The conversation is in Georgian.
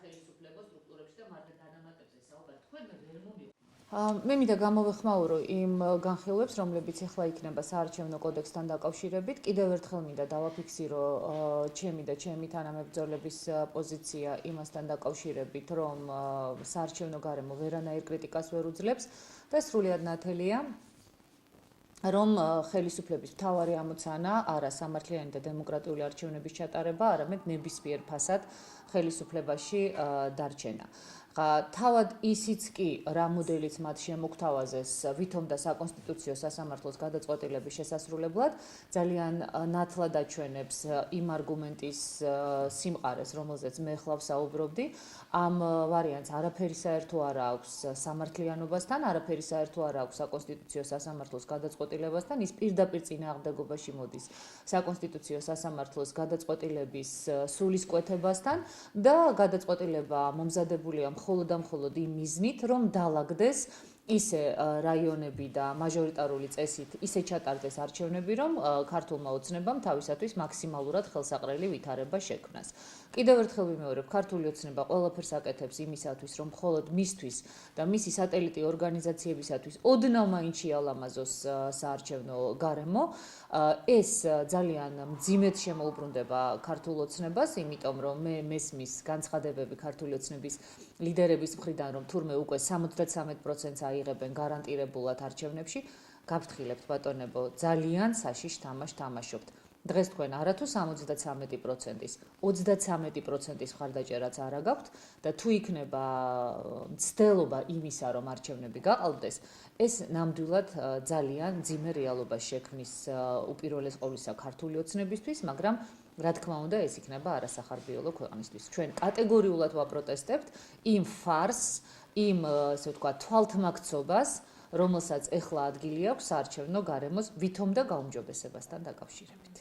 სახელმწიფო სტრუქტურებში და მარტო დანამატებზე საუბარი თქვენ ვერ მომიყვანთ. მე მინდა გამოვეხმაურო იმ განხილვებს, რომლებიც ახლა იქნება საარჩევნო კოდექსთან დაკავშირებით. კიდევ ერთხელ მინდა დავაფიქსირო ჩემი და ჩემი თანამებრძოლების პოზიცია იმასთან დაკავშირებით, რომ საარჩევნო გარემო ვერანაირ კრიტიკას ვერ უძლებს და სრულიად ნათელია, რომ ხელისუფლების მთავარი ამოცანა არა სამართლიანი და დემოკრატიული არჩევნების ჩატარება, არამედ ნებისმიერ ფასად ხელისუფლებაში დარჩენა. თავად ისიც კი რა მოდელიც მათ შემოგთავაზეს ვითომ და საკონსტიტუციო სასამართლოს გადაწყვეტილების შესასრულებლად ძალიან ნათლად აჩვენებს იმ არგუმენტის სიმყარეს, რომელზეც მე ხლავ საუბრობდი. ამ ვარიანტს არაფერი საერთო არ აქვს სამართლიანობასთან, არაფერი საერთო არ აქვს საკონსტიტუციო სასამართლოს გადაწყვეტილებასთან, ის პირდაპირ წინააღმდეგობაში მოდის საკონსტიტუციო სასამართლოს გადაწყვეტილების სულისკვეთებასთან და გადაწყვეტილება მომზადებულია მხოლოდ და მხოლოდ იმ მიზნით, რომ დაალაგდეს ისე რაიონები და მაჟორიტარული წესით ისე ჩატარდეს არჩევნები, რომ ქართულმა ოცნებამ თავისათვის მაქსიმალურად ხელსაყრელი ვითარება შექმნას. კიდევ ერთხელ ვიმეორებ, ქართული ოცნება ყველაფერს აკეთებს იმისათვის, რომ მხოლოდ მისთვის და მისი სატელიტი ორგანიზაციებისათვის ოდნავ მაინც შეალამაზოს საარჩევნო გარემო. ეს ძალიან მძიმედ შემოუბრუნდება ქართულ ოცნებას, იმიტომ რომ მე მესმის განცხადებები ქართული ოცნების ლიდერების მხრიდან, რომ თურმე უკვე 73%-ს აიღებენ გარანტირებულად არჩევნებში, გაფრთხილებთ ბატონებო, ძალიან საშიშ თამაშს თამაშობთ. დღეს თქვენ არათუ 73%-ის, 33%-ის მხარდაჭერაც არა გაქვთ და თუ იქნება მცდელობა იმისა, რომ არჩევნები გაყალბდეს, ეს ნამდვილად ძალიან მძიმე რეალობას შექმნის უპირველეს ყოვლისა ქართული ოცნებისთვის, მაგრამ რა თქმა უნდა, ეს იქნება არასახარბიელო ქვეყნისთვის. ჩვენ კატეგორიულად ვაპროტესტებთ იმ ფარსს, იმ ასე ვთქვათ, თვალთმაქცობას, რომელსაც ეხლა ადგილი აქვს საარჩევნო გარემოს ვითომ და გაუმჯობესებასთან დაკავშირებით.